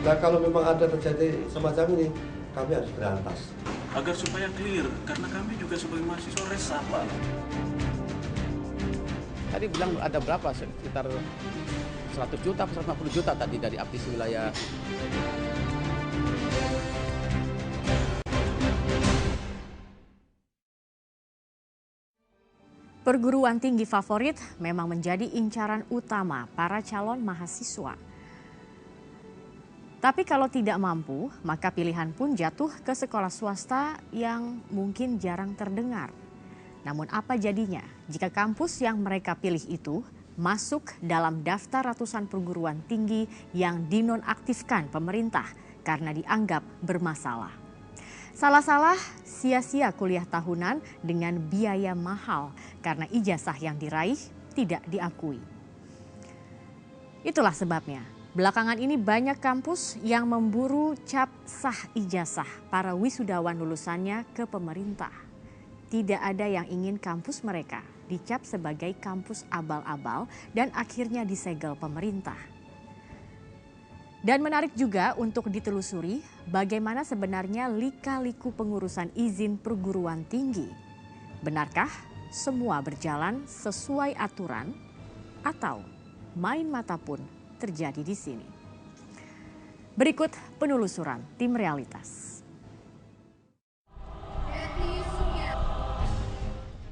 Nah, kalau memang ada terjadi semacam ini, kami harus berantas. Agar supaya clear, karena kami juga sebagai mahasiswa resah, Pak. Tadi bilang ada berapa? Sekitar 100 juta, 150 juta tadi dari aptis wilayah. Perguruan tinggi favorit memang menjadi incaran utama para calon mahasiswa. Tapi kalau tidak mampu, maka pilihan pun jatuh ke sekolah swasta yang mungkin jarang terdengar. Namun apa jadinya jika kampus yang mereka pilih itu masuk dalam daftar ratusan perguruan tinggi yang dinonaktifkan pemerintah karena dianggap bermasalah? Salah-salah sia-sia kuliah tahunan dengan biaya mahal karena ijazah yang diraih tidak diakui. Itulah sebabnya belakangan ini banyak kampus yang memburu cap sah ijazah para wisudawan lulusannya ke pemerintah. Tidak ada yang ingin kampus mereka dicap sebagai kampus abal-abal dan akhirnya disegel pemerintah. Dan menarik juga untuk ditelusuri bagaimana sebenarnya lika-liku pengurusan izin perguruan tinggi. Benarkah semua berjalan sesuai aturan atau main mata pun terjadi di sini? Berikut penelusuran tim Realitas.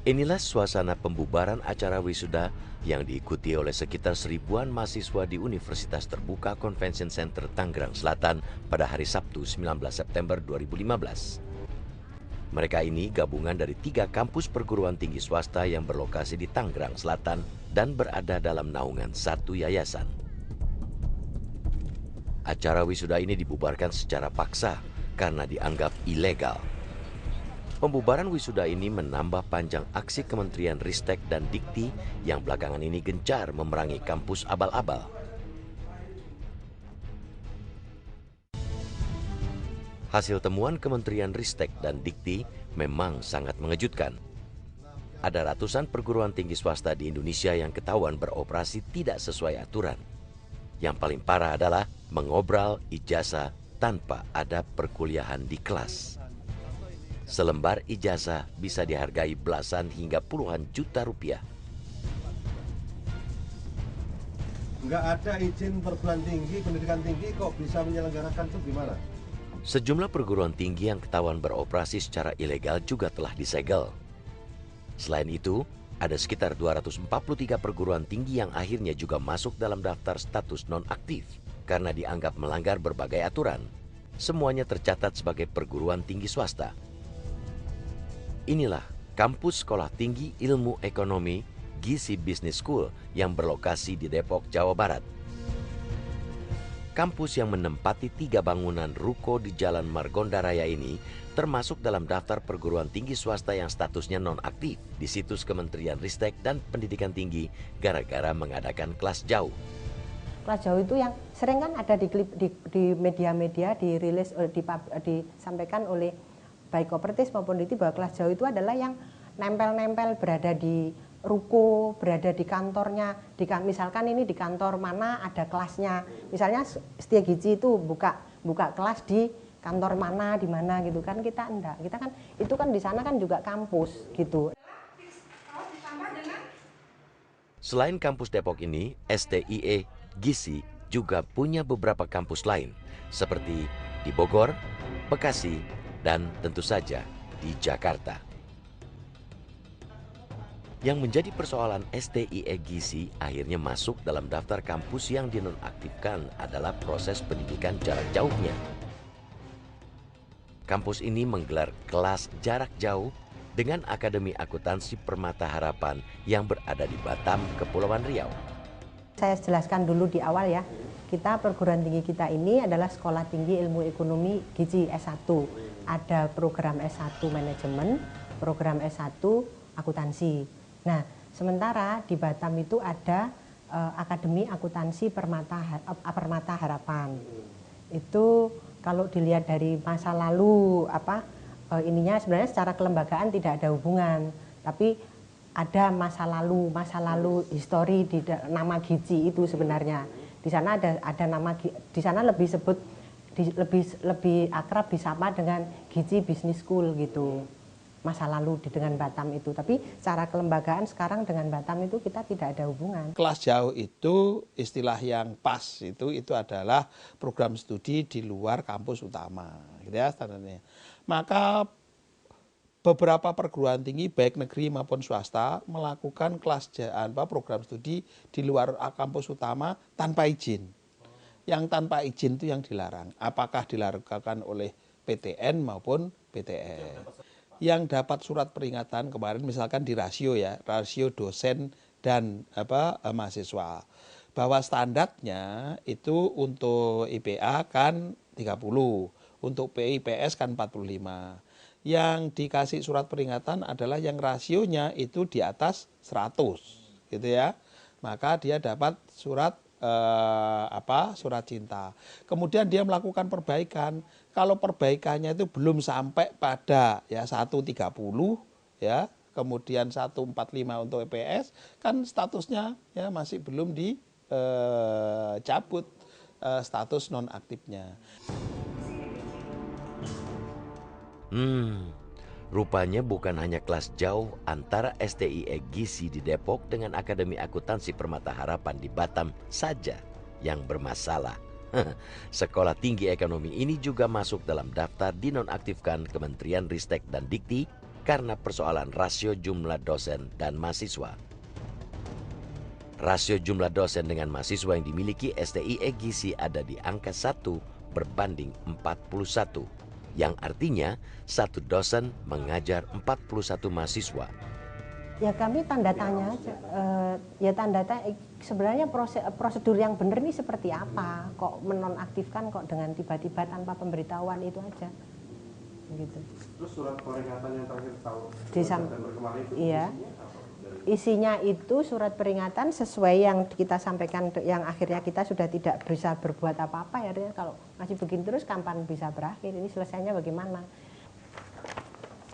Inilah suasana pembubaran acara wisuda yang diikuti oleh sekitar 1000-an mahasiswa di Universitas Terbuka Convention Center Tangerang Selatan pada hari Sabtu 19 September 2015. Mereka ini gabungan dari 3 kampus perguruan tinggi swasta yang berlokasi di Tangerang Selatan dan berada dalam naungan satu yayasan. Acara wisuda ini dibubarkan secara paksa karena dianggap ilegal. Pembubaran wisuda ini menambah panjang aksi Kementerian Ristek dan Dikti yang belakangan ini gencar memerangi kampus abal-abal. Hasil temuan Kementerian Ristek dan Dikti memang sangat mengejutkan. Ada ratusan perguruan tinggi swasta di Indonesia yang ketahuan beroperasi tidak sesuai aturan. Yang paling parah adalah mengobrol ijazah tanpa ada perkuliahan di kelas. Selembar ijazah bisa dihargai belasan hingga puluhan juta rupiah. Nggak ada izin perguruan tinggi, pendidikan tinggi kok bisa menyelenggarakan itu gimana? Sejumlah perguruan tinggi yang ketahuan beroperasi secara ilegal juga telah disegel. Selain itu, ada sekitar 243 perguruan tinggi yang akhirnya juga masuk dalam daftar status nonaktif karena dianggap melanggar berbagai aturan. Semuanya tercatat sebagai perguruan tinggi swasta. Inilah kampus Sekolah Tinggi Ilmu Ekonomi Gizi Business School yang berlokasi di Depok, Jawa Barat. Kampus yang menempati 3 bangunan ruko di Jalan Margonda Raya ini termasuk dalam daftar perguruan tinggi swasta yang statusnya nonaktif di situs Kementerian Ristek dan Pendidikan Tinggi gara-gara mengadakan kelas jauh. Kelas jauh itu yang sering kan ada di media-media dirilis, disampaikan oleh baik kooperatif maupun DITI bahwa kelas jauh itu adalah yang nempel-nempel berada di ruko, berada di kantornya. Misalkan ini di kantor mana ada kelasnya. Misalnya Setiagizi itu buka kelas di kantor mana, di mana gitu kan. Kita enggak. Kita kan itu kan di sana kan juga kampus gitu. Selain kampus Depok ini, STIE Gizi juga punya beberapa kampus lain seperti di Bogor, Bekasi, dan tentu saja di Jakarta. Yang menjadi persoalan STIE Gizi akhirnya masuk dalam daftar kampus yang dinonaktifkan adalah proses pendidikan jarak jauhnya. Kampus ini menggelar kelas jarak jauh dengan Akademi Akuntansi Permata Harapan yang berada di Batam, Kepulauan Riau. Saya jelaskan dulu di awal ya, kita perguruan tinggi kita ini adalah Sekolah Tinggi Ilmu Ekonomi Gizi S1. Ada program S1 Manajemen, program S1 Akuntansi. Nah, sementara di Batam itu ada Akademi Akuntansi Permata Harapan. Itu kalau dilihat dari masa lalu ininya sebenarnya secara kelembagaan tidak ada hubungan, tapi ada masa lalu histori di nama Gizi itu sebenarnya. Di sana ada nama, di sana lebih sebut lebih akrab disapa dengan Gizi Business School gitu. Masa lalu dengan Batam itu, tapi secara kelembagaan sekarang dengan Batam itu kita tidak ada hubungan. Kelas jauh itu istilah yang pas itu adalah program studi di luar kampus utama, gitu ya standarnya. Maka beberapa perguruan tinggi baik negeri maupun swasta melakukan program studi di luar kampus utama tanpa izin. Yang tanpa izin itu yang dilarang. Apakah dilakukan oleh PTN maupun PTN. Yang dapat surat peringatan kemarin misalkan di rasio dosen dan mahasiswa. Bahwa standarnya itu untuk IPA kan 30, untuk PIPS kan 45. Yang dikasih surat peringatan adalah yang rasionya itu di atas 100, gitu ya. Maka dia dapat surat surat cinta. Kemudian dia melakukan perbaikan. Kalau perbaikannya itu belum sampai pada 130 ya, kemudian 145 untuk EPS, kan statusnya ya masih belum dicabut status nonaktifnya. Rupanya bukan hanya kelas jauh antara STIE Gizi di Depok dengan Akademi Akuntansi Permata Harapan di Batam saja yang bermasalah. Sekolah Tinggi Ekonomi ini juga masuk dalam daftar dinonaktifkan Kementerian Ristek dan Dikti karena persoalan rasio jumlah dosen dan mahasiswa. Rasio jumlah dosen dengan mahasiswa yang dimiliki STIE Gizi ada di angka 1 berbanding 41. Yang artinya satu dosen mengajar 41 mahasiswa. Ya kami tanda tanya aja, sebenarnya prosedur yang benar ini seperti apa? Kok menonaktifkan kok dengan tiba-tiba tanpa pemberitahuan itu aja, gitu. Terus surat peringatan yang terakhir tahu kemarin itu iya. Isinya itu surat peringatan sesuai yang kita sampaikan, yang akhirnya kita sudah tidak bisa berbuat apa-apa ya. Kalau masih begini terus kapan bisa berakhir? Ini selesainya bagaimana?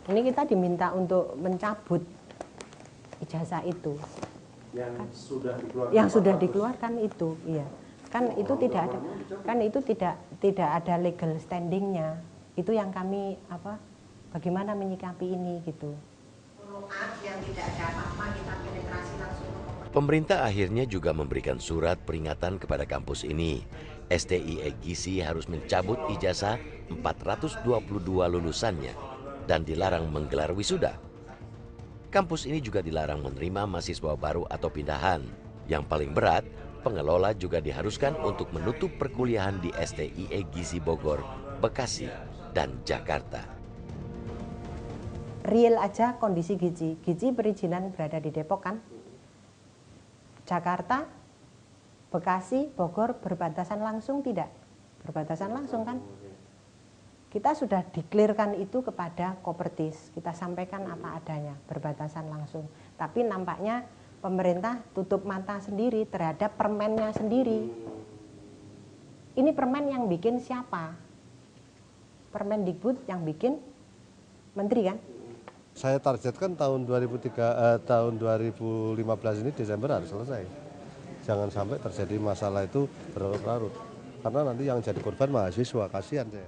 Ini kita diminta untuk mencabut ijazah itu. Yang sudah dikeluarkan itu, iya. Kan itu tidak ada legal standingnya. Itu yang kami bagaimana menyikapi ini gitu. Pemerintah akhirnya juga memberikan surat peringatan kepada kampus ini. STIE Gizi harus mencabut ijazah 422 lulusannya dan dilarang menggelar wisuda. Kampus ini juga dilarang menerima mahasiswa baru atau pindahan. Yang paling berat, pengelola juga diharuskan untuk menutup perkuliahan di STIE Gizi Bogor, Bekasi, dan Jakarta. Real aja kondisi Gizi perizinan berada di Depok kan, Jakarta, Bekasi, Bogor berbatasan langsung tidak? Berbatasan langsung kan? Kita sudah diklirkan itu kepada Kopertis, kita sampaikan apa adanya, berbatasan langsung. Tapi nampaknya pemerintah tutup mata sendiri terhadap permennya sendiri. Ini permen yang bikin siapa? Permendikbud yang bikin menteri kan? Saya targetkan tahun 2015 ini Desember harus selesai. Jangan sampai terjadi masalah itu berlarut-larut. Karena nanti yang jadi korban mahasiswa, kasihan saya.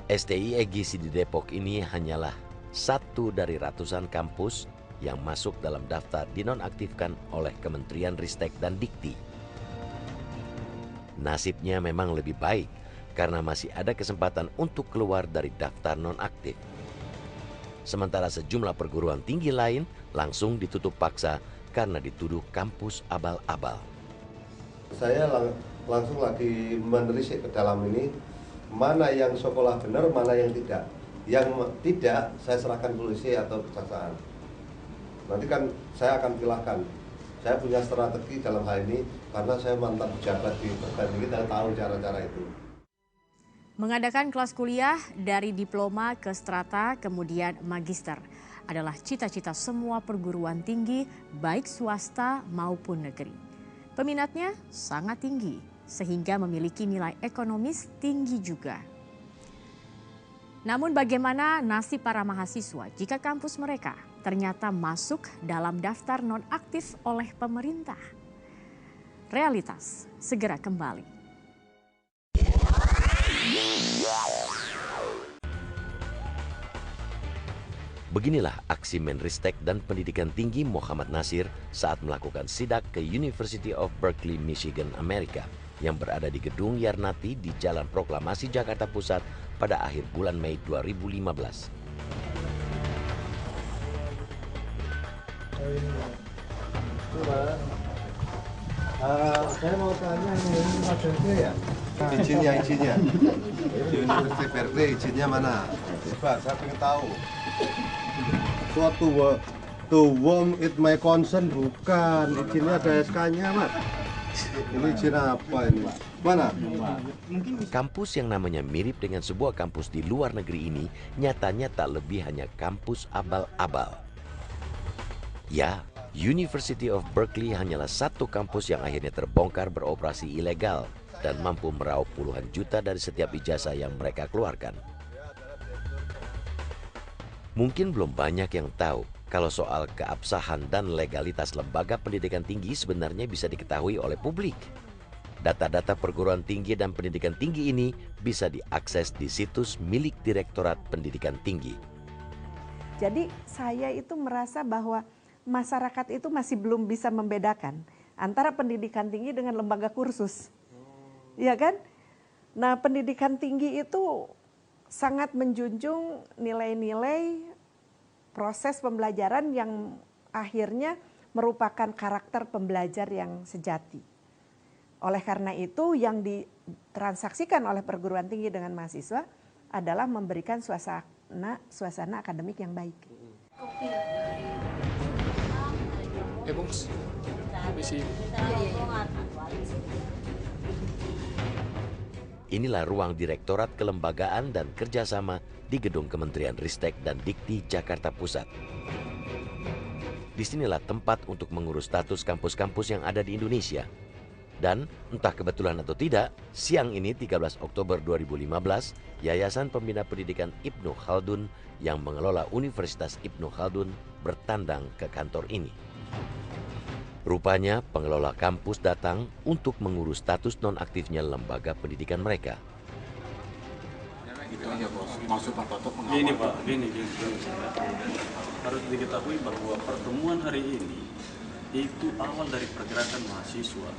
STIE Gizi di Depok ini hanyalah satu dari ratusan kampus yang masuk dalam daftar dinonaktifkan oleh Kementerian Ristek dan Dikti. Nasibnya memang lebih baik karena masih ada kesempatan untuk keluar dari daftar nonaktif. Sementara sejumlah perguruan tinggi lain langsung ditutup paksa karena dituduh kampus abal-abal. Saya langsung lagi menelisik ke dalam ini, mana yang sekolah benar, mana yang tidak. Yang tidak, saya serahkan polisi atau kejaksaan. Nanti kan saya akan pilahkan. Saya punya strategi dalam hal ini, karena saya mantan pejabat di perguruan tinggi, saya tahu cara-cara itu. Mengadakan kelas kuliah dari diploma ke strata kemudian magister adalah cita-cita semua perguruan tinggi baik swasta maupun negeri. Peminatnya sangat tinggi sehingga memiliki nilai ekonomis tinggi juga. Namun bagaimana nasib para mahasiswa jika kampus mereka ternyata masuk dalam daftar nonaktif oleh pemerintah? Realitas segera kembali. Beginilah aksi Menristek dan Pendidikan Tinggi Muhammad Nasir saat melakukan sidak ke University of Berkeley, Michigan, Amerika yang berada di Gedung Yarnati di Jalan Proklamasi Jakarta Pusat pada akhir bulan Mei 2015. Saya mau tanya ini Berkeley ya? Izinnya. University Berkeley izinnya mana? Coba saya pengen tahu. To whom it may concern bukan, izinnya ada SK-nya Mas. Ini izin apa ini? Mana? Kampus yang namanya mirip dengan sebuah kampus di luar negeri ini nyatanya tak lebih hanya kampus abal-abal. Ya, University of Berkeley hanyalah satu kampus yang akhirnya terbongkar beroperasi ilegal dan mampu meraup puluhan juta dari setiap ijazah yang mereka keluarkan. Mungkin belum banyak yang tahu kalau soal keabsahan dan legalitas lembaga pendidikan tinggi sebenarnya bisa diketahui oleh publik. Data-data perguruan tinggi dan pendidikan tinggi ini bisa diakses di situs milik Direktorat Pendidikan Tinggi. Jadi saya itu merasa bahwa masyarakat itu masih belum bisa membedakan antara pendidikan tinggi dengan lembaga kursus. Iya kan? Nah, pendidikan tinggi itu sangat menjunjung nilai-nilai proses pembelajaran yang akhirnya merupakan karakter pembelajar yang sejati. Oleh karena itu yang ditransaksikan oleh perguruan tinggi dengan mahasiswa adalah memberikan suasana akademik yang baik. Inilah ruang Direktorat Kelembagaan dan Kerjasama di Gedung Kementerian Ristek dan Dikti Jakarta Pusat. Disinilah tempat untuk mengurus status kampus-kampus yang ada di Indonesia. Dan entah kebetulan atau tidak, siang ini 13 Oktober 2015, Yayasan Pembina Pendidikan Ibnu Khaldun yang mengelola Universitas Ibnu Khaldun bertandang ke kantor ini. Rupanya pengelola kampus datang untuk mengurus status nonaktifnya lembaga pendidikan mereka. Gitu aja bos, maksud Pak Toto mengawal. Gini Pak, gini. Harus diketahui bahwa pertemuan hari ini itu awal dari pergerakan mahasiswa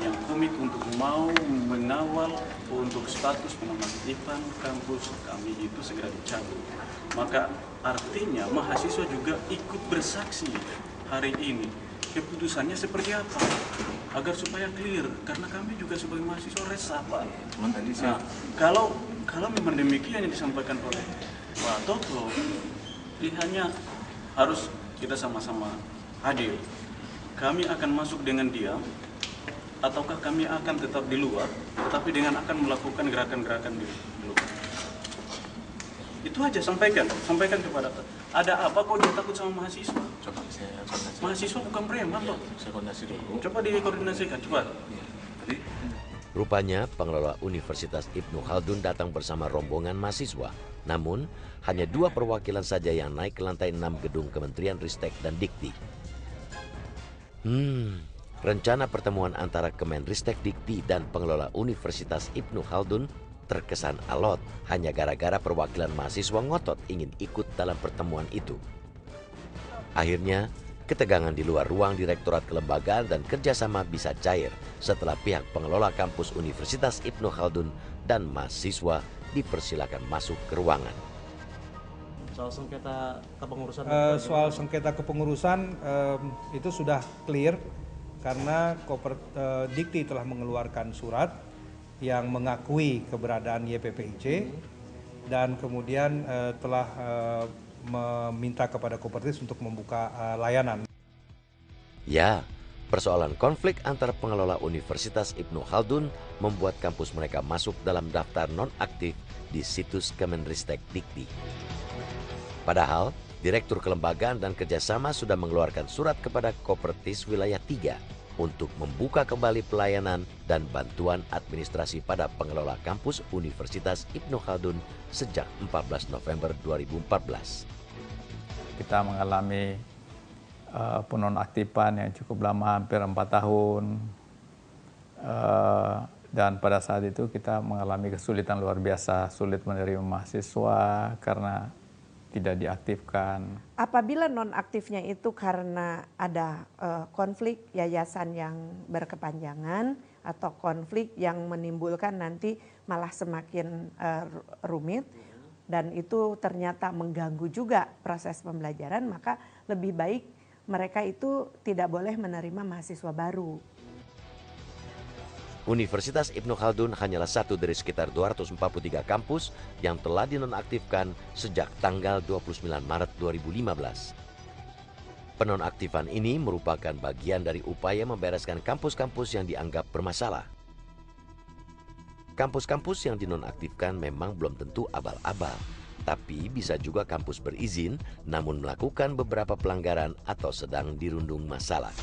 yang komit untuk mau mengawal untuk status penonaktifan kampus kami itu segera dicabut. Maka artinya mahasiswa juga ikut bersaksi hari ini. Keputusannya seperti apa? Agar supaya clear, karena kami juga sebagai mahasiswa resah Pak. Nah, kalau memang demikian yang disampaikan oleh Pak Toto, pilihannya harus kita sama-sama adil. Kami akan masuk dengan diam, ataukah kami akan tetap di luar, tetapi dengan akan melakukan gerakan-gerakan di luar. Itu aja, sampaikan kepada ada apa kok dia takut sama mahasiswa? Coba saya koordinasi. Mahasiswa bukan preman loh. Saya koordinasi dulu. Coba dikoordinasikan, coba. Tadi Rupanya pengelola Universitas Ibnu Khaldun datang bersama rombongan mahasiswa. Namun, hanya 2 perwakilan saja yang naik ke lantai 6 gedung Kementerian Ristek dan Dikti. Rencana pertemuan antara Kemenristek Dikti dan pengelola Universitas Ibnu Khaldun terkesan alot hanya gara-gara perwakilan mahasiswa ngotot ingin ikut dalam pertemuan itu. Akhirnya, ketegangan di luar ruang Direktorat Kelembagaan dan Kerjasama bisa cair setelah pihak pengelola kampus Universitas Ibnu Khaldun dan mahasiswa dipersilakan masuk ke ruangan. Soal sengketa kepengurusan? Soal sengketa kepengurusan itu sudah clear karena Dikti telah mengeluarkan surat yang mengakui keberadaan YPPIC dan kemudian telah meminta kepada Kopertis untuk membuka layanan. Ya, persoalan konflik antar pengelola Universitas Ibnu Khaldun membuat kampus mereka masuk dalam daftar nonaktif di situs Kemenristek Dikti. Padahal, Direktur Kelembagaan dan Kerjasama sudah mengeluarkan surat kepada Kopertis Wilayah 3 untuk membuka kembali pelayanan dan bantuan administrasi pada pengelola kampus Universitas Ibnu Khaldun sejak 14 November 2014. Kita mengalami penonaktifan yang cukup lama, hampir 4 tahun. Dan pada saat itu kita mengalami kesulitan luar biasa, sulit menerima mahasiswa karena tidak diaktifkan. Apabila nonaktifnya itu karena ada konflik yayasan yang berkepanjangan atau konflik yang menimbulkan nanti malah semakin rumit dan itu ternyata mengganggu juga proses pembelajaran, maka lebih baik mereka itu tidak boleh menerima mahasiswa baru. Universitas Ibnu Khaldun hanyalah satu dari sekitar 243 kampus yang telah dinonaktifkan sejak tanggal 29 Maret 2015. Penonaktifan ini merupakan bagian dari upaya membereskan kampus-kampus yang dianggap bermasalah. Kampus-kampus yang dinonaktifkan memang belum tentu abal-abal, tapi bisa juga kampus berizin namun melakukan beberapa pelanggaran atau sedang dirundung masalah.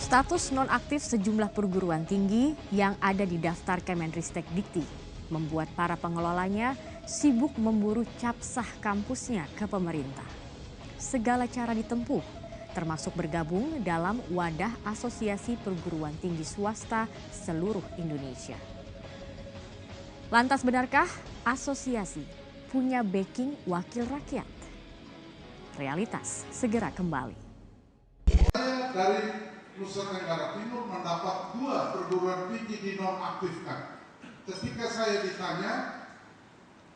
Status nonaktif sejumlah perguruan tinggi yang ada di daftar Kemenristek Dikti membuat para pengelolanya sibuk memburu cap sah kampusnya ke pemerintah. Segala cara ditempuh, termasuk bergabung dalam wadah Asosiasi Perguruan Tinggi Swasta seluruh Indonesia. Lantas benarkah asosiasi punya backing wakil rakyat? Realitas segera kembali. Dari Nusa Tenggara Timur mendapat 2 perguruan tinggi dinonaktifkan. Ketika saya ditanya,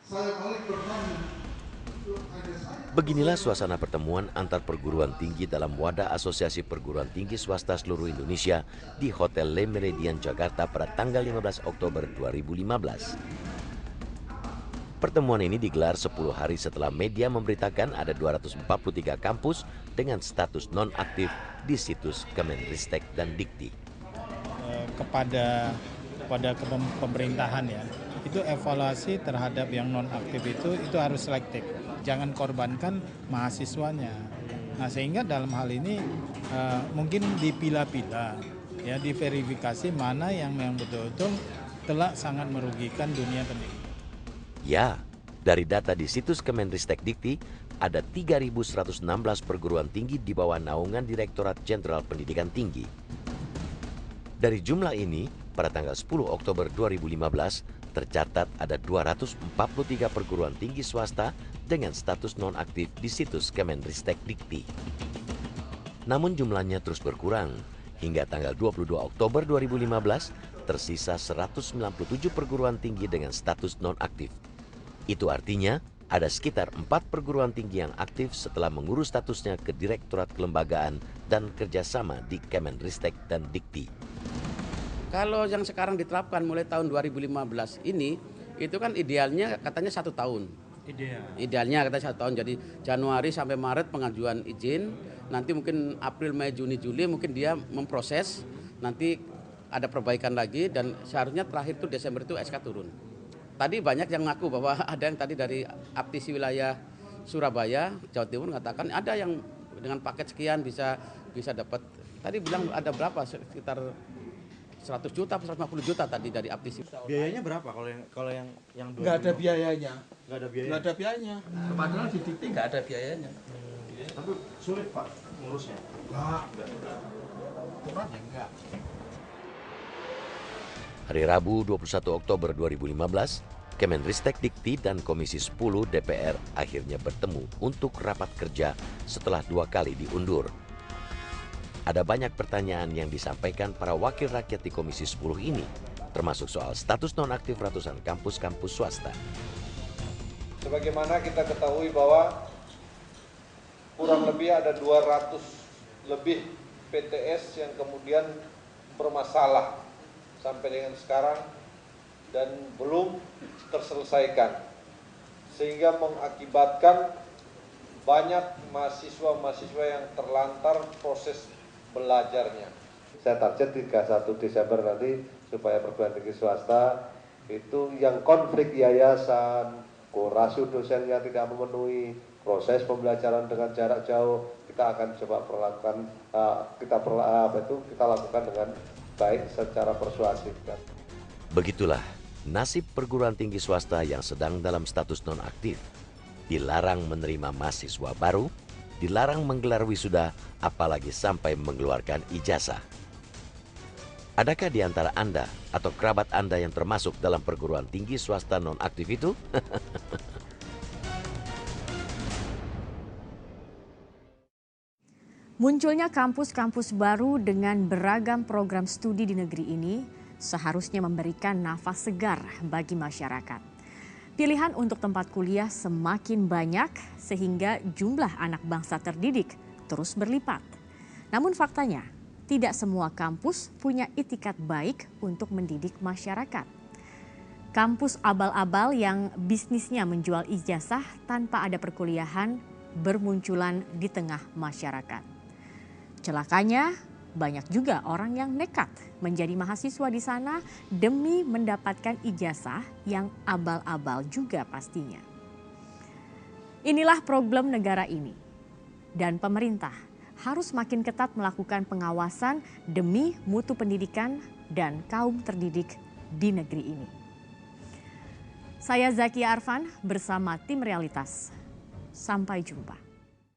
saya balik bertanya. Beginilah suasana pertemuan antar perguruan tinggi dalam wadah Asosiasi Perguruan Tinggi Swasta seluruh Indonesia di Hotel Le Méridien Jakarta pada tanggal 15 Oktober 2015. Pertemuan ini digelar 10 hari setelah media memberitakan ada 243 kampus dengan status nonaktif di situs Kemenristek dan Dikti. Kepada pemerintahan ya, itu evaluasi terhadap yang nonaktif itu harus selektif. Jangan korbankan mahasiswanya. Nah sehingga dalam hal ini mungkin dipilah-pilah, ya diverifikasi mana yang betul-betul telah sangat merugikan dunia pendidikan. Ya, dari data di situs Kemenristek Dikti, ada 3.116 perguruan tinggi di bawah naungan Direktorat Jenderal Pendidikan Tinggi. Dari jumlah ini, pada tanggal 10 Oktober 2015, tercatat ada 243 perguruan tinggi swasta dengan status nonaktif di situs Kemenristek Dikti. Namun jumlahnya terus berkurang. Hingga tanggal 22 Oktober 2015, tersisa 197 perguruan tinggi dengan status nonaktif. Itu artinya ada sekitar 4 perguruan tinggi yang aktif setelah mengurus statusnya ke Direktorat Kelembagaan dan Kerjasama di Kemenristek dan Dikti. Kalau yang sekarang diterapkan mulai tahun 2015 ini, itu kan idealnya katanya 1 tahun. Idealnya katanya 1 tahun, jadi Januari sampai Maret pengajuan izin, nanti mungkin April, Mei, Juni, Juli mungkin dia memproses, nanti ada perbaikan lagi dan seharusnya terakhir itu Desember itu SK turun. Tadi banyak yang ngaku bahwa ada yang tadi dari aptisi wilayah Surabaya, Jawa Timur mengatakan ada yang dengan paket sekian bisa dapat. Tadi bilang ada berapa sekitar 100 juta, 150 juta tadi dari aptisi. Biayanya berapa kalau yang Nggak ada biayanya. Nggak ada biaya. Nggak ada biayanya. Padahal di Dikti nggak ada biayanya. Tapi sulit Pak ngurusnya. Enggak. Hari Rabu 21 Oktober 2015, Kemenristek Dikti dan Komisi 10 DPR akhirnya bertemu untuk rapat kerja setelah 2 kali diundur. Ada banyak pertanyaan yang disampaikan para wakil rakyat di Komisi 10 ini, termasuk soal status nonaktif ratusan kampus-kampus swasta. Sebagaimana kita ketahui bahwa kurang lebih ada 200 lebih PTS yang kemudian bermasalah sampai dengan sekarang dan belum terselesaikan, sehingga mengakibatkan banyak mahasiswa-mahasiswa yang terlantar proses belajarnya. Saya target 31 Desember nanti supaya perguruan tinggi swasta itu yang konflik yayasan, rasio dosennya tidak memenuhi, proses pembelajaran dengan jarak jauh, kita akan coba kita lakukan dengan baik secara persuasif. Begitulah nasib perguruan tinggi swasta yang sedang dalam status nonaktif. Dilarang menerima mahasiswa baru, dilarang menggelar wisuda, apalagi sampai mengeluarkan ijazah. Adakah di antara Anda atau kerabat Anda yang termasuk dalam perguruan tinggi swasta non-aktif itu? Munculnya kampus-kampus baru dengan beragam program studi di negeri ini seharusnya memberikan nafas segar bagi masyarakat. Pilihan untuk tempat kuliah semakin banyak sehingga jumlah anak bangsa terdidik terus berlipat. Namun faktanya, tidak semua kampus punya itikat baik untuk mendidik masyarakat. Kampus abal-abal yang bisnisnya menjual ijazah tanpa ada perkuliahan bermunculan di tengah masyarakat. Celakanya, banyak juga orang yang nekat menjadi mahasiswa di sana demi mendapatkan ijazah yang abal-abal juga pastinya. Inilah problem negara ini. Dan pemerintah harus makin ketat melakukan pengawasan demi mutu pendidikan dan kaum terdidik di negeri ini. Saya Zakia Arfan bersama tim Realitas. Sampai jumpa.